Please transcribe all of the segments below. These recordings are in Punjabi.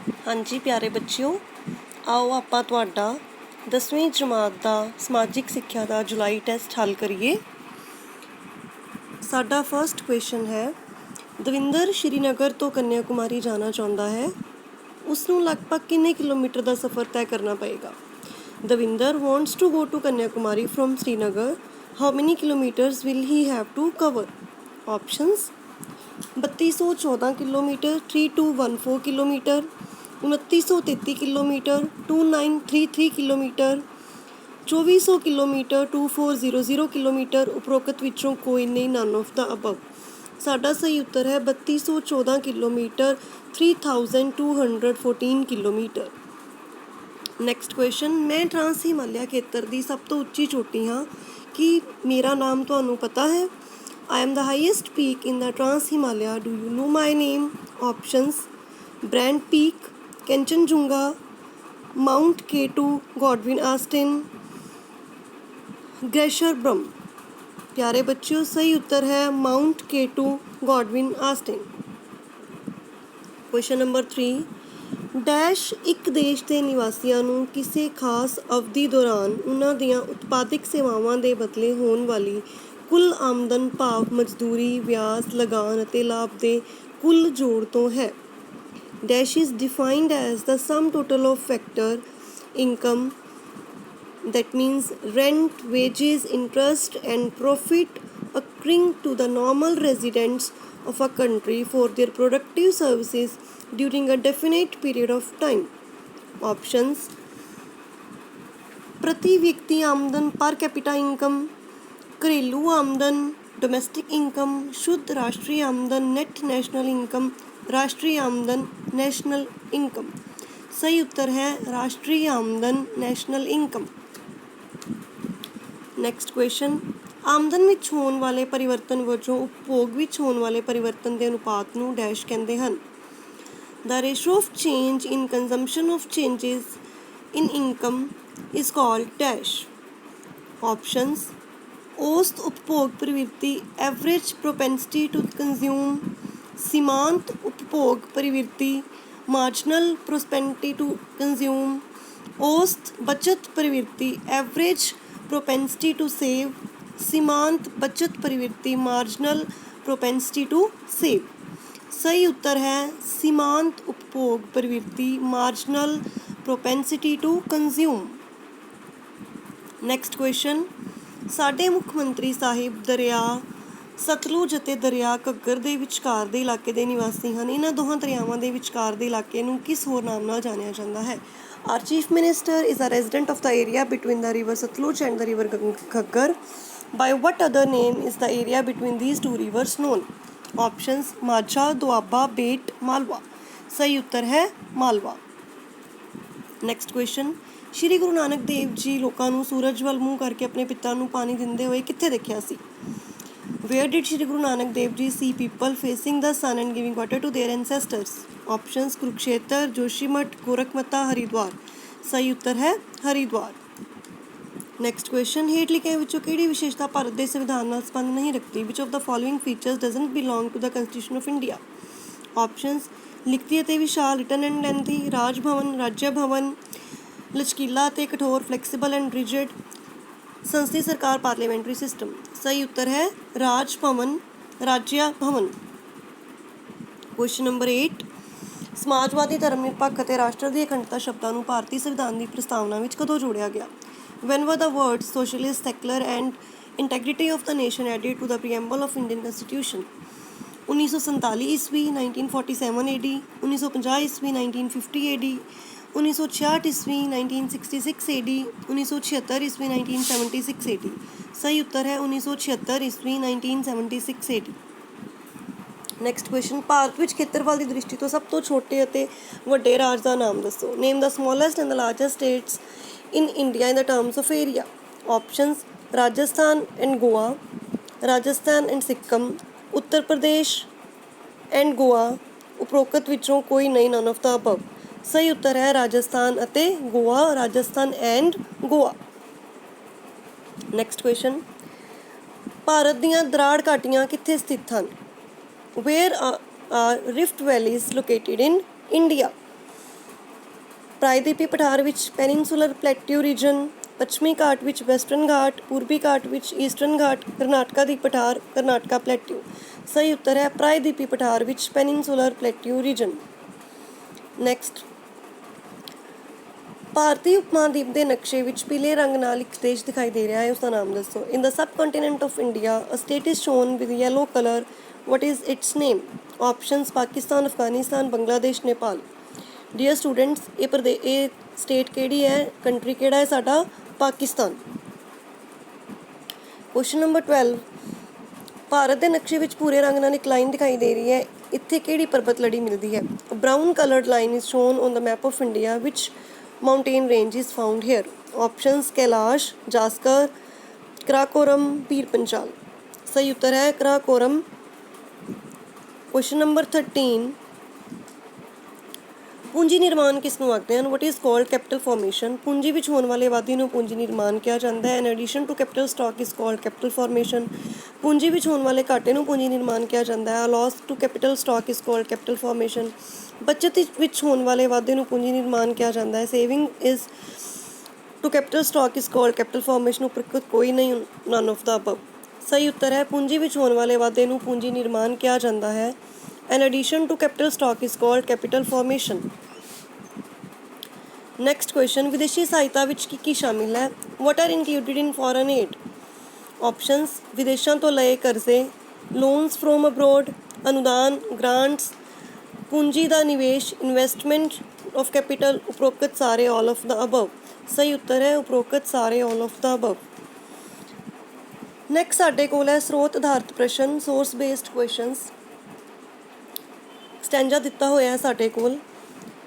हाँ जी प्यारे बच्चिओ, आओ आपां तुहाडा 10वीं जमात दा समाजिक सिੱਖਿਆ ਦਾ जुलाई टैसट हल करिए। साडा फर्स्ट क्वेश्चन है, दविंदर श्रीनगर तो कन्याकुमारी जाना चाहुंदा है, उसनूं लगभग किन्ने किलोमीटर का सफ़र तय करना पएगा। Davinder wants to go to Kanyakumari from Srinagar, how many kilometres will he have to cover. Options 3214 kilometre, 3214 kilometre, 2933 kilometre, 2933 kilometre, 2400 kilometre, 2400 kilometre. उपरोक्त विचों कोई नहीं, नन ऑफ द अबव। साडा सही उत्तर है 3214 किलोमीटर, 3214 किलोमीटर। नैक्सट क्वेश्चन, मैं ट्रांस हिमालय खेतर की सब तो उच्ची चोटी हाँ, कि मेरा नाम तुहानू पता है। I am the highest peak in the trans Himalaya, do you know my name. Options broad peak, Kanchenjunga, mount K two, Godwin Austen, glacier ब्रह्म। प्यारे बच्चों, सही उत्तर है mount K two, Godwin Austen. Question number 3, dash एक देश के निवासियों ਨੂੰ ਕਿਸੇ ਖਾਸ ਅਵਧੀ ਦੌਰਾਨ ਉਹਨਾਂ ਦੀਆਂ ਉਤਪਾਦਕ ਸੇਵਾਵਾਂ ਦੇ ਬਦਲੇ ਹੋਣ ਵਾਲੀ ਕੁੱਲ ਆਮਦਨ ਭਾਵ ਮਜ਼ਦੂਰੀ, ਵਿਆਜ, ਲਗਾਨ ਅਤੇ ਲਾਭ ਦੇ ਕੁੱਲ ਜੋੜ ਤੋਂ ਹੈ। Dash is defined as the sum total of factor income, that means rent, wages, interest and profit occurring to the normal residents of a country for their productive services during a definite period of time. Options प्रति व्यक्ति आमदन, पर कैपिटा इनकम, घरेलू आमदन, डोमेस्टिक इनकम, शुद्ध राष्ट्रीय आमदन, नेट नेशनल इनकम, राष्ट्रीय आमदन, नेशनल इनकम। सही उत्तर है राष्ट्रीय आमदन, नेशनल इनकम। नैक्सट क्वेश्चन, आमदन विच होने वाले परिवर्तन वजों उपभोग विच होने वाले परिवर्तन के अनुपात नूं डैश कहते हैं। The ratio of change in consumption of changes in income is called dash. Options औसत उपभोग प्रवृत्ति, एवरेज प्रोपेंसिटी टू कंज्यूम, सीमांत उपभोग प्रवृत्ति, मार्जिनल प्रोस्पेंसिटी टू कंज्यूम, औसत बचत प्रवृत्ति, एवरेज प्रोपेंसिटी टू सेव, सीमांत बचत प्रवृत्ति, मार्जिनल प्रोपेंसिटी टू सेव। सही उत्तर है सीमांत उपभोग प्रवृत्ति, marginal propensity to consume. Next question, साडे मुख मंत्री साहिब दरिया सतलुज ਅਤੇ ਦਰਿਆ ਘੱਗਰ ਦੇ ਵਿਚਕਾਰ ਦੇ ਇਲਾਕੇ ਦੇ ਨਿਵਾਸੀ ਹਨ। ਇਹਨਾਂ ਦੋਹਾਂ ਦਰਿਆਵਾਂ ਦੇ ਵਿਚਕਾਰ ਦੇ ਇਲਾਕੇ ਨੂੰ ਕਿਸ ਹੋਰ ਨਾਮ ਨਾਲ ਜਾਣਿਆ ਜਾਂਦਾ ਹੈ। Our chief minister is a resident of the area between the river Sutlej and the river Ghaggar. By what other name is the area between these two rivers known. Options Majha, Doaba, बेट, मालवा। सही उत्तर है मालवा। नैक्सट क्वेश्चन, श्री गुरु नानक देव जी लोगों को सूरज वाल मूँह करके अपने पिता को पानी देंदे हुए कित्थे देखिया सी। Where did Shri Guru Nanak Dev Ji see people facing the sun and giving water to their ancestors? Options Kurukshetra, Joshimath, गोरखमता, Haridwar. सही उत्तर है हरिद्वार। नैक्सट क्वेश्चन, हेठ लिखे विचों किहड़ी विशेषता भारत के संविधान नाल संबंध नहीं रखती। Which of the following features doesn't belong to the constitution of India. Options लिखती ਅਤੇ विशाल, written and lengthy, Raj Bhavan, राज्य भवन, लचकीला ਅਤੇ कठोर, फ्लैक्सीबल एंड रिजिड, संसदीय सरकार, पार्लियामेंट्री सिस्टम। सही उत्तर है राज भवन, राज्य भवन। क्वेश्चन नंबर 8, समाजवादी, धर्म निरपक्ष ਅਤੇ राष्ट्र ਦੀ ਅਖੰਡਤਾ ਸ਼ਬਦਾਂ ਨੂੰ ਭਾਰਤੀ ਸੰਵਿਧਾਨ ਦੀ ਪ੍ਰਸਤਾਵਨਾ ਵਿੱਚ ਕਦੋਂ ਜੋੜਿਆ ਗਿਆ। When were the words socialist, secular and integrity of the nation added to the preamble of Indian Constitution? 1947 ईस्वी, 1947 AD, 1950 ईस्वी, 1950 AD, 1966 ईस्वी, 1966 AD, 1976 ईस्वी, 1976 AD। सही उत्तर है 1976 ईस्वी, 1976 AD। नैक्सट क्वेश्चन, भारत ਵਿੱਚ ਖੇਤਰਫਲ ਦੀ ਦ੍ਰਿਸ਼ਟੀ ਤੋਂ ਸਭ ਤੋਂ ਛੋਟੇ ਅਤੇ ਵੱਡੇ ਰਾਜ ਦਾ ਨਾਮ ਦੱਸੋ। Name the smallest and the largest states in India in the terms of area. Options Rajasthan and Goa, Rajasthan and Sikkim, Uttar Pradesh and Goa। उपरोक्त विचों कोई नहीं, none of the above। सही उत्तर है राजस्थान ਅਤੇ Goa, Rajasthan and Goa. Next question, Bharat ਦੀਆਂ ਦਰਾੜ ਘਾਟੀਆਂ ਕਿੱਥੇ ਸਥਿਤ ਹਨ। Where are rift valleys located in India? ਪ੍ਰਾਇਦੀਪੀ ਪਠਾਰ ਵਿੱਚ ਪੈਨਿਨਸੂਲਰ ਪਲੇਟਿਊ ਰੀਜਨ, ਪੱਛਮੀ ਘਾਟ ਵਿੱਚ ਵੈਸਟਰਨ ਘਾਟ, ਪੂਰਬੀ ਘਾਟ ਵਿੱਚ ਈਸਟਰਨ ਘਾਟ, ਕਰਨਾਟਕਾ ਦੀ ਪਠਾਰ ਕਰਨਾਟਕਾ ਪਲੇਟਿਊ। ਸਹੀ ਉੱਤਰ ਹੈ ਪ੍ਰਾਇਦੀਪੀ ਪਠਾਰ ਵਿੱਚ ਪੈਨਿਨਸੂਲਰ ਪਲੇਟਿਊ ਰੀਜਨ। ਨੈਕਸਟ, ਭਾਰਤੀ ਉਪਮਹਾਦੀਪ ਦੇ ਨਕਸ਼ੇ ਵਿੱਚ ਪੀਲੇ ਰੰਗ ਨਾਲ ਇੱਕ ਦੇਸ਼ ਦਿਖਾਈ ਦੇ ਰਿਹਾ ਹੈ, ਉਸ ਦਾ ਨਾਮ ਦੱਸੋ। In the subcontinent of India a state is shown with yellow colour, what is its name? Options Pakistan, Afghanistan, Bangladesh, Nepal. Dear students, ਇਹ ਸਟੇਟ ਕਿਹੜੀ ਹੈ, ਕੰਟਰੀ ਕਿਹੜਾ ਹੈ ਸਾਡਾ? ਪਾਕਿਸਤਾਨ। ਕੁਐਸਚਨ ਨੰਬਰ 12, ਭਾਰਤ ਦੇ ਨਕਸ਼ੇ ਵਿੱਚ ਭੂਰੇ ਰੰਗ ਨਾਲ ਇੱਕ ਲਾਈਨ ਦਿਖਾਈ ਦੇ ਰਹੀ ਹੈ, ਇੱਥੇ ਕਿਹੜੀ ਪਰਬਤ ਲੜੀ ਮਿਲਦੀ ਹੈ? Brown coloured line is shown on the map of India, which mountain range is found here? Options Kailash, Zanskar, Karakoram, Pir Panjal. ਸਹੀ ਉੱਤਰ ਹੈ ਕਰਾਕੋਰਮ। ਕੁਐਸਚਨ ਨੰਬਰ 13, ਪੂੰਜੀ ਨਿਰਮਾਣ ਕਿਸ ਨੂੰ ਆਖਦੇ ਹਨ? What is called capital formation? ਪੂੰਜੀ ਵਿੱਚ ਹੋਣ ਵਾਲੇ ਵਾਧੇ ਨੂੰ ਪੂੰਜੀ ਨਿਰਮਾਣ ਕਿਹਾ ਜਾਂਦਾ ਹੈ। In addition to capital stock is called capital formation. ਪੂੰਜੀ ਵਿੱਚ ਹੋਣ ਵਾਲੇ ਘਾਟੇ ਨੂੰ ਪੂੰਜੀ ਨਿਰਮਾਣ ਕਿਹਾ ਜਾਂਦਾ ਹੈ। Loss to capital stock is called capital formation. ਬੱਚਤ ਵਿੱਚ ਹੋਣ ਵਾਲੇ ਵਾਧੇ ਨੂੰ ਪੂੰਜੀ ਨਿਰਮਾਣ ਕਿਹਾ ਜਾਂਦਾ ਹੈ। Saving is to capital stock is called capital formation. ਉਪਰੋਕਤ ਕੋਈ ਨਹੀਂ, ਨਨ ਆਫ ਦਾ ਅਬਵ। ਸਹੀ ਉੱਤਰ ਹੈ ਪੂੰਜੀ ਵਿੱਚ ਹੋਣ ਵਾਲੇ ਵਾਧੇ ਨੂੰ ਪੂੰਜੀ ਨਿਰਮਾਣ ਕਿਹਾ ਜਾਂਦਾ ਹੈ। An addition to capital stock is called capital formation. Next question, ਵਿਦੇਸ਼ੀ ਸਹਾਇਤਾ ਵਿੱਚ ਕੀ ਸ਼ਾਮਿਲ ਹੈ? What are included in foreign aid? Options ਵਿਦੇਸ਼ਾਂ ਤੋਂ ਲਏ ਕਰਜ਼ੇ, ਲੋਨਸ ਫਰੋਮ ਅਬਰੋਡ, ਅਨੁਦਾਨ, ਗ੍ਰਾਂਟਸ, ਪੂੰਜੀ ਦਾ ਨਿਵੇਸ਼, ਇਨਵੈਸਟਮੈਂਟ ਆਫ ਕੈਪੀਟਲ। ਉਪਰੋਕਤ ਸਾਰੇ, ਆਲ ਆਫ ਦਾ ਅਬਵ। ਸਹੀ ਉੱਤਰ ਹੈ ਉਪਰੋਕਤ ਸਾਰੇ, all of the above. Next ਸਾਡੇ ਕੋਲ ਹੈ ਸਰੋਤ ਆਧਾਰਿਤ ਪ੍ਰਸ਼ਨ, ਸੋਰਸ ਬੇਸਡ ਕੁਐਸਚਨਸ। ਸਟੈਂਜਾ ਦਿੱਤਾ ਹੋਇਆ ਹੈ ਸਾਡੇ ਕੋਲ।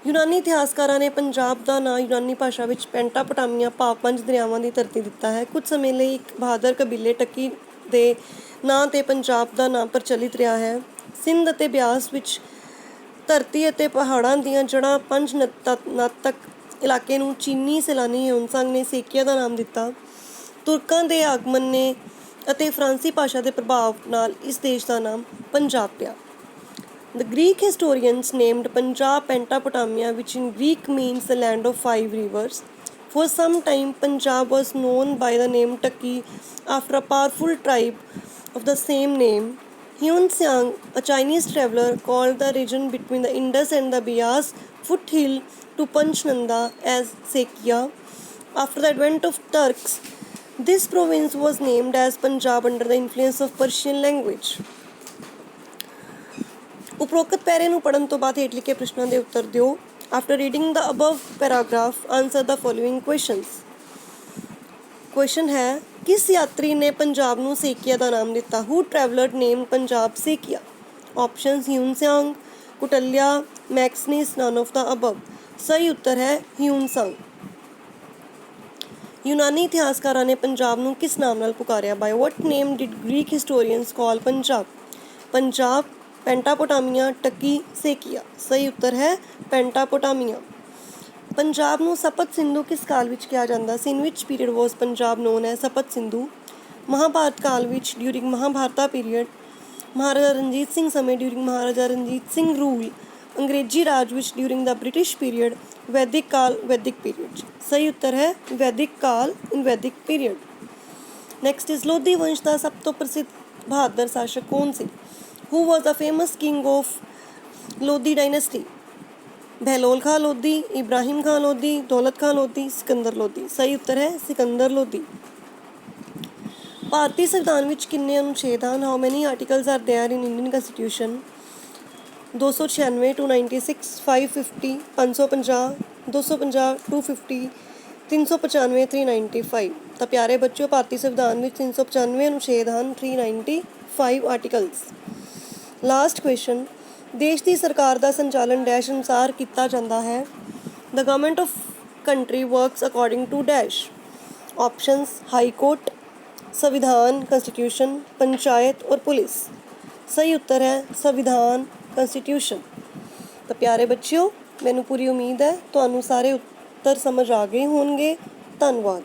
ਯੂਨਾਨੀ ਇਤਿਹਾਸਕਾਰਾਂ ਨੇ ਪੰਜਾਬ ਦਾ ਨਾਂ ਯੂਨਾਨੀ ਭਾਸ਼ਾ ਵਿੱਚ ਪੈਂਟਾਪੋਟਾਮੀਆ ਭਾਵ 5 ਦਰਿਆਵਾਂ ਦੀ ਧਰਤੀ ਦਿੱਤਾ ਹੈ। ਕੁਝ ਸਮੇਂ ਲਈ ਇੱਕ ਬਹਾਦਰ ਕਬੀਲੇ ਟੱਕੀ ਦੇ ਨਾਂ 'ਤੇ ਪੰਜਾਬ ਦਾ ਨਾਂ ਪ੍ਰਚਲਿਤ ਰਿਹਾ ਹੈ। ਸਿੰਧ ਅਤੇ ਬਿਆਸ ਵਿੱਚ ਧਰਤੀ ਅਤੇ ਪਹਾੜਾਂ ਦੀਆਂ ਜੜ੍ਹਾਂ 5 ਨਾਤਕ ਇਲਾਕੇ ਨੂੰ ਚੀਨੀ ਸੈਲਾਨੀ ਹਿਊਨ-ਸਾਂਗ ਨੇ ਸੇਕੀਆ ਦਾ ਨਾਮ ਦਿੱਤਾ। ਤੁਰਕਾਂ ਦੇ ਆਗਮਨ ਨੇ ਅਤੇ ਫਰਾਂਸੀ ਭਾਸ਼ਾ ਦੇ ਪ੍ਰਭਾਵ ਨਾਲ ਇਸ ਦੇਸ਼ ਦਾ ਨਾਮ ਪੰਜਾਬ ਪਿਆ। The Greek historians named Punjab Pentapotamia, which in Greek means the land of 5 rivers. For some time, Punjab was known by the name Taki after a powerful tribe of the same name. Huan-Xiang, a Chinese traveler, called the region between the Indus and the Bias foothill to Panchnanda as Sekia. After the advent of Turks, this province was named as Punjab under the influence of Persian language. ਉਪਰੋਕਤ ਪੈਰੇ ਨੂੰ ਪੜ੍ਹਨ ਤੋਂ ਬਾਅਦ ਹੇਠ ਲਿਖੇ ਪ੍ਰਸ਼ਨਾਂ ਦੇ ਉੱਤਰ ਦਿਓ। After reading the above paragraph, answer the following questions. Question ਹੈ, ਕਿਸ ਯਾਤਰੀ ਨੇ ਪੰਜਾਬ ਨੂੰ ਸੇਕੀਆ ਦਾ ਨਾਮ ਦਿੱਤਾ? ਹੂ ਟਰੈਵਲਰ ਨੇਮ ਪੰਜਾਬ ਸੇਕੀਆ? Options Hiuen Tsang, Kautilya, Megasthenes, none of the above. ਸਹੀ ਉੱਤਰ ਹੈ ਹਿਊਨ-ਸਾਂਗ। ਯੂਨਾਨੀ ਇਤਿਹਾਸਕਾਰਾਂ ਨੇ ਪੰਜਾਬ ਨੂੰ ਕਿਸ ਨਾਮ ਨਾਲ ਪੁਕਾਰਿਆ? ਬਾਈ ਵਟ ਨੇਮ did Greek historians call Punjab? Punjab, Pentapotamia, ਟੱਕੀ, ਸੇਕੀਆ। ਸਹੀ ਉੱਤਰ ਹੈ ਪੈਂਟਾਪੋਟਾਮੀਆ। ਪੰਜਾਬ ਨੂੰ ਸਪਤ ਸਿੰਧੂ ਕਿਸ ਕਾਲ ਵਿੱਚ ਕਿਹਾ ਜਾਂਦਾ ਸੀ? ਇਨ ਵਿਚ ਪੀਰੀਅਡ ਵਾਜ਼ ਪੰਜਾਬ ਨੋਨ ਐਜ਼ ਸਪਤ ਸਿੰਧੂ? ਮਹਾਭਾਰਤ ਕਾਲ ਵਿੱਚ, ਡਿਊਰਿੰਗ ਮਹਾਭਾਰਤਾ ਪੀਰੀਅਡ। ਮਹਾਰਾਜਾ ਰਣਜੀਤ ਸਿੰਘ ਸਮੇਂ, ਡਿਊਰਿੰਗ ਮਹਾਰਾਜਾ ਰਣਜੀਤ ਸਿੰਘ ਰੂਲ। ਅੰਗਰੇਜ਼ੀ ਰਾਜ ਵਿੱਚ, ਡਿਊਰਿੰਗ ਦਾ ਬ੍ਰਿਟਿਸ਼ ਪੀਰੀਅਡ। ਵੈਦਿਕ ਕਾਲ, ਵੈਦਿਕ ਪੀਰੀਅਡ। ਸਹੀ ਉੱਤਰ ਹੈ ਵੈਦਿਕ ਕਾਲ, ਇਨ ਵੈਦਿਕ ਪੀਰੀਅਡ। ਨੈਕਸਟ ਇਜ਼ ਲੋਧੀ ਵੰਸ਼ ਦਾ ਸਭ ਤੋਂ ਪ੍ਰਸਿੱਧ ਬਹਾਦਰ ਸ਼ਾਸਕ ਕੌਣ ਸੀ? Who was the famous king of Lodi dynasty? Bahlol ਖਾਂ ਲੋਧੀ, ਇਬਰਾਹਿਮ ਖਾਂ ਲੋਧੀ, ਦੌਲਤ ਖਾਂ ਲੋਧੀ, ਸਿਕੰਦਰ ਲੋਧੀ। ਸਹੀ ਉੱਤਰ ਹੈ ਸਿਕੰਦਰ ਲੋਧੀ। ਭਾਰਤੀ ਸੰਵਿਧਾਨ ਵਿੱਚ ਕਿੰਨੇ ਅਨੁਛੇਦ ਹਨ? How many articles are there in Indian constitution? 296 296, 550, 550, 250, 250, 395, 395। ਤਾਂ ਪਿਆਰੇ ਬੱਚਿਓ, ਭਾਰਤੀ ਸੰਵਿਧਾਨ ਵਿੱਚ 395 ਅਨੁਛੇਦ ਹਨ, 395 ਆਰਟੀਕਲਸ। ਲਾਸਟ ਕੁਐਸਚਨ, ਦੇਸ਼ ਦੀ ਸਰਕਾਰ ਦਾ ਸੰਚਾਲਨ ਡੈਸ਼ ਅਨੁਸਾਰ ਕੀਤਾ ਜਾਂਦਾ ਹੈ? The government of country works according to dash. Options high court, ਸੰਵਿਧਾਨ, ਕੰਸਟੀਟਿਊਸ਼ਨ, ਪੰਚਾਇਤ ਔਰ ਪੁਲਿਸ। ਸਹੀ ਉੱਤਰ ਹੈ ਸੰਵਿਧਾਨ, ਕੰਸਟੀਟਿਊਸ਼ਨ। ਤਾਂ ਪਿਆਰੇ ਬੱਚਿਓ, ਮੈਨੂੰ ਪੂਰੀ ਉਮੀਦ ਹੈ ਤੁਹਾਨੂੰ ਸਾਰੇ ਉੱਤਰ ਸਮਝ ਆ ਗਏ ਹੋਣਗੇ। ਧੰਨਵਾਦ।